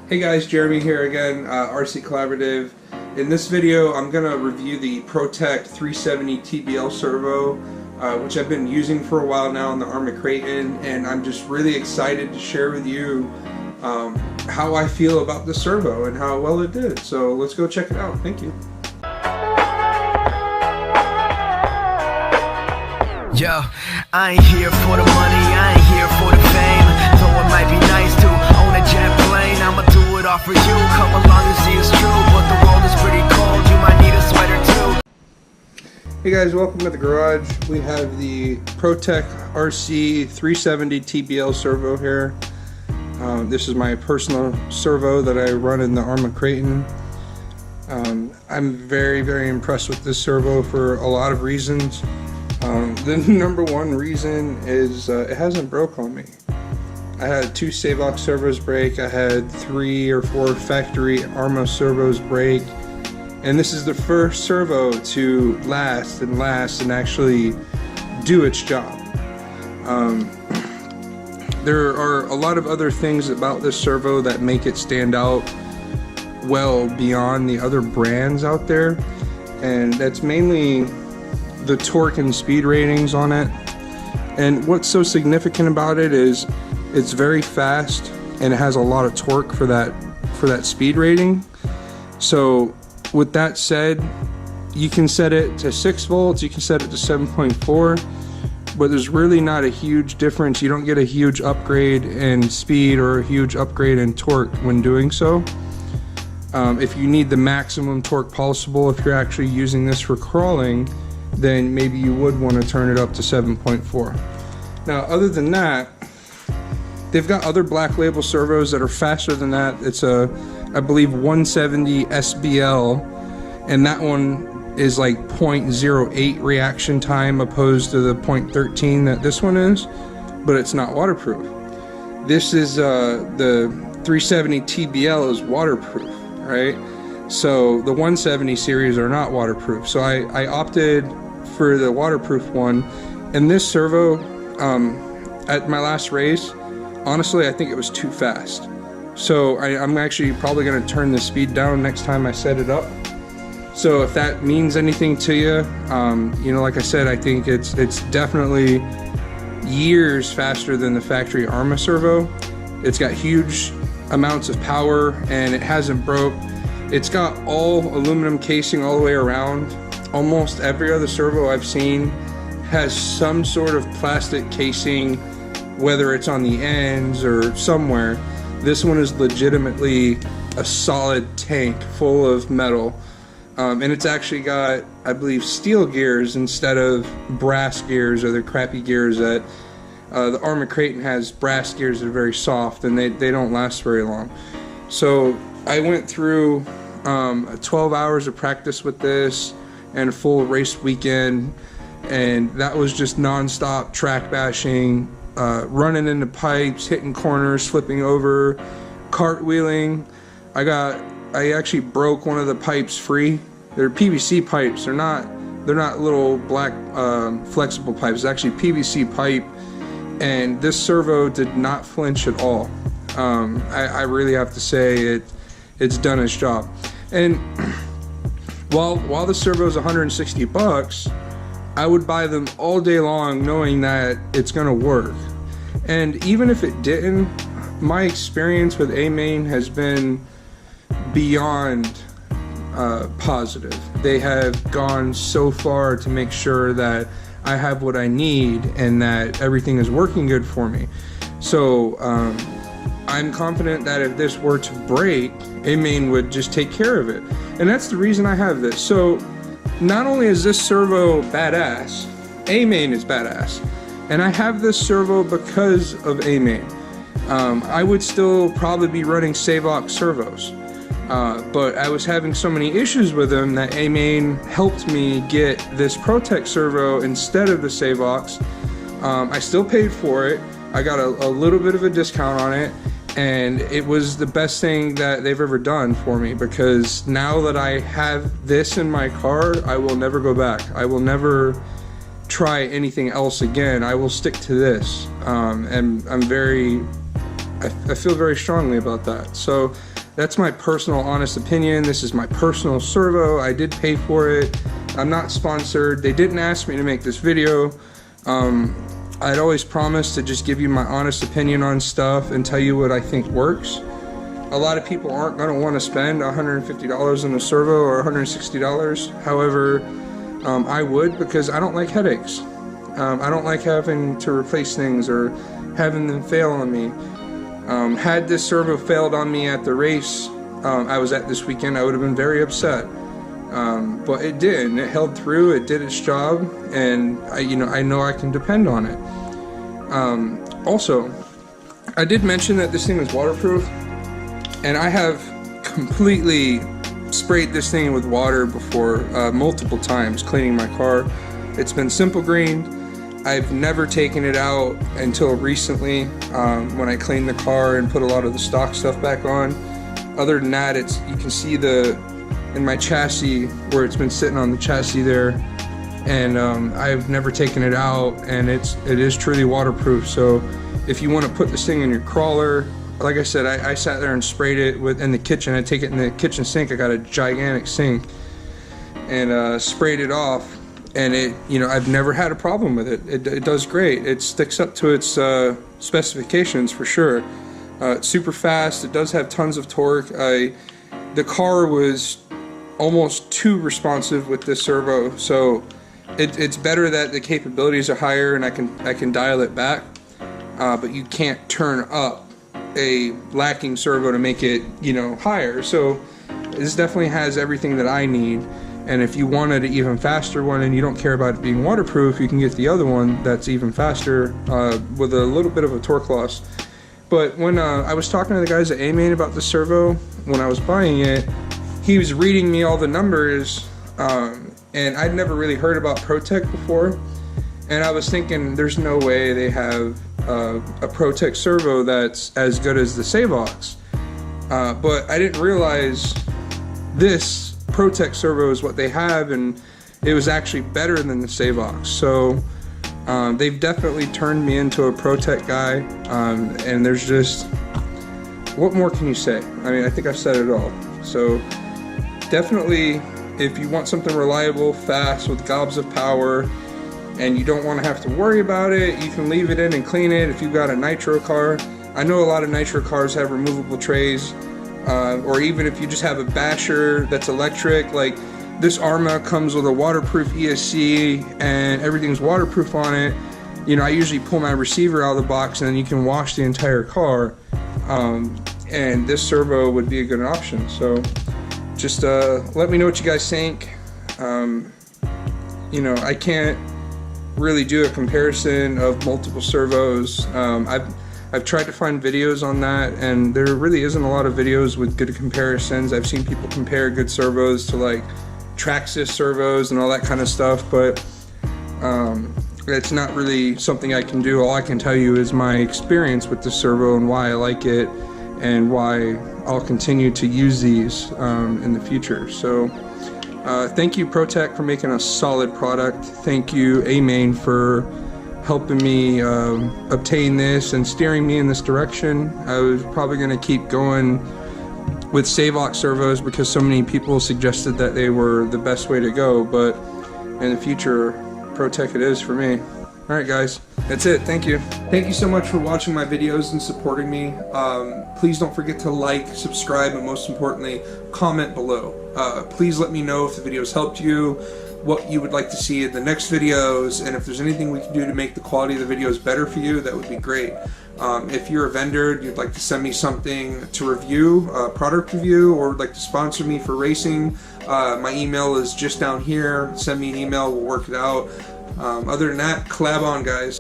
Hey guys, Jeremy here again, RC Collaborative. In this video, I'm going to review the Protek 370TBL servo, which I've been using for a while now in the Amain Creighton, and I'm just really excited to share with you how I feel about the servo and how well it did. So let's go check it out. Thank you. Yo, I ain't here for the money, I ain't here for the fame. Though it might be nice to own a jet plane, I'ma do it all for you. Come along and see it's true, but the world is pretty cold, you might need a sweater too. Hey guys, welcome to the garage. We have the Protek RC 370TBL servo here. This is my personal servo that I run in the Amain Creighton. I'm very impressed with this servo for a lot of reasons. The number one reason is it hasn't broke on me. I had 2 Savox servos break, I had 3 or 4 factory Arma servos break, and this is the first servo to last and actually do its job. There are a lot of other things about this servo that make it stand out well beyond the other brands out there, and that's mainly the torque and speed ratings on it. And what's so significant about it is it's very fast and it has a lot of torque for that speed rating. So with that said, you can set it to 6 volts, you can set it to 7.4, but there's really not a huge difference. You don't get a huge upgrade in speed or a huge upgrade in torque when doing so. If you need the maximum torque possible, if you're actually using this for crawling, then maybe you would want to turn it up to 7.4. Now, other than that, they've got other black label servos that are faster than that. It's a, I believe, 170 SBL, and that one is like 0.08 reaction time opposed to the 0.13 that this one is, but it's not waterproof. This is the 370TBL is waterproof, right? So the 170 series are not waterproof. So I opted for the waterproof one. And this servo, at my last race, honestly, I think it was too fast. So I'm actually probably going to turn the speed down next time I set it up. So if that means anything to you, you know, like I said, I think it's definitely years faster than the factory Arma servo. It's got huge amounts of power and it hasn't broke. It's got all aluminum casing all the way around. Almost every other servo I've seen has some sort of plastic casing, whether it's on the ends or somewhere. This one is legitimately a solid tank full of metal. And it's actually got, I believe, steel gears instead of brass gears or the crappy gears that the Amain Creighton has. Brass gears that are very soft and they don't last very long. So I went through 12 hours of practice with this and a full race weekend, and that was just non-stop track bashing, running into pipes, hitting corners, flipping over, cartwheeling. I actually broke one of the pipes free. They're PVC pipes. They're not little black flexible pipes. It's actually PVC pipe, and this servo did not flinch at all. I really have to say it's done its job. And while the servo is 160 bucks, I would buy them all day long knowing that it's gonna work. And even if it didn't, my experience with Amain has been beyond positive. They have gone so far to make sure that I have what I need and that everything is working good for me. So I'm confident that if this were to break, Amain would just take care of it. And that's the reason I have this. So not only is this servo badass, Amain is badass. And I have this servo because of Amain. I would still probably be running Savox servos. But I was having so many issues with them that Amain helped me get this Protek servo instead of the Savox. I still paid for it. I got a little bit of a discount on it, and it was the best thing that they've ever done for me, because now that I have this in my car, I will never go back. I will never try anything else again. I will stick to this, and I feel very strongly about that. So That's my personal honest opinion. This is my personal servo. I did pay for it. I'm not sponsored. They didn't ask me to make this video. I'd always promised to just give you my honest opinion on stuff and tell you what I think works. A lot of people aren't going to want to spend $150 on a servo or $160. However, I would, because I don't like headaches. I don't like having to replace things or having them fail on me. Had this servo failed on me at the race I was at this weekend, I would have been very upset. But it didn't. It held through. It did its job, and I know I can depend on it. Also, I did mention that this thing is waterproof, and I have completely sprayed this thing with water before, multiple times, cleaning my car. It's been simple greened. I've never taken it out until recently, when I cleaned the car and put a lot of the stock stuff back on. Other than that, you can see in my chassis where it's been sitting on the chassis there, and I've never taken it out, and it is truly waterproof. So if you want to put this thing in your crawler, like I said, I sat there and sprayed it in the kitchen. I take it in the kitchen sink. I got a gigantic sink, and sprayed it off. And I've never had a problem with it. It does great. It sticks up to its specifications for sure. It's super fast. It does have tons of torque. The car was almost too responsive with this servo, so it's better that the capabilities are higher and I can dial it back. But you can't turn up a lacking servo to make it higher. So this definitely has everything that I need. And if you wanted an even faster one and you don't care about it being waterproof, you can get the other one that's even faster with a little bit of a torque loss. But when I was talking to the guys at Amain about the servo, when I was buying it, he was reading me all the numbers, and I'd never really heard about Protek before. And I was thinking, there's no way they have a Protek servo that's as good as the Savox. But I didn't realize this Protek servo is what they have, and it was actually better than the Savox. So they've definitely turned me into a Protek guy, and there's just, what more can you say? I mean, I think I've said it all. So definitely, if you want something reliable, fast, with gobs of power, and you don't want to have to worry about it, you can leave it in and clean it. If you've got a nitro car, I know a lot of nitro cars have removable trays. Or even if you just have a basher that's electric, like this Arma comes with a waterproof ESC and everything's waterproof on it. I usually pull my receiver out of the box and then you can wash the entire car. And this servo would be a good option. So just let me know what you guys think. I can't really do a comparison of multiple servos. I've tried to find videos on that, and there really isn't a lot of videos with good comparisons. I've seen people compare good servos to like Traxxas servos and all that kind of stuff, but it's not really something I can do. All I can tell you is my experience with the servo and why I like it and why I'll continue to use these in the future. So thank you, Protek, for making a solid product. Thank you, Amain, for helping me obtain this and steering me in this direction. I was probably going to keep going with Savox servos because so many people suggested that they were the best way to go, but in the future, Protek it is for me. Alright guys, that's it. Thank you. Thank you so much for watching my videos and supporting me. Please don't forget to like, subscribe, and most importantly, comment below. Please let me know if the videos helped you, what you would like to see in the next videos, and if there's anything we can do to make the quality of the videos better for you, that would be great. If you're a vendor, you'd like to send me something to review, a product review, or would like to sponsor me for racing, my email is just down here. Send me an email, we'll work it out. Other than that, collab on, guys.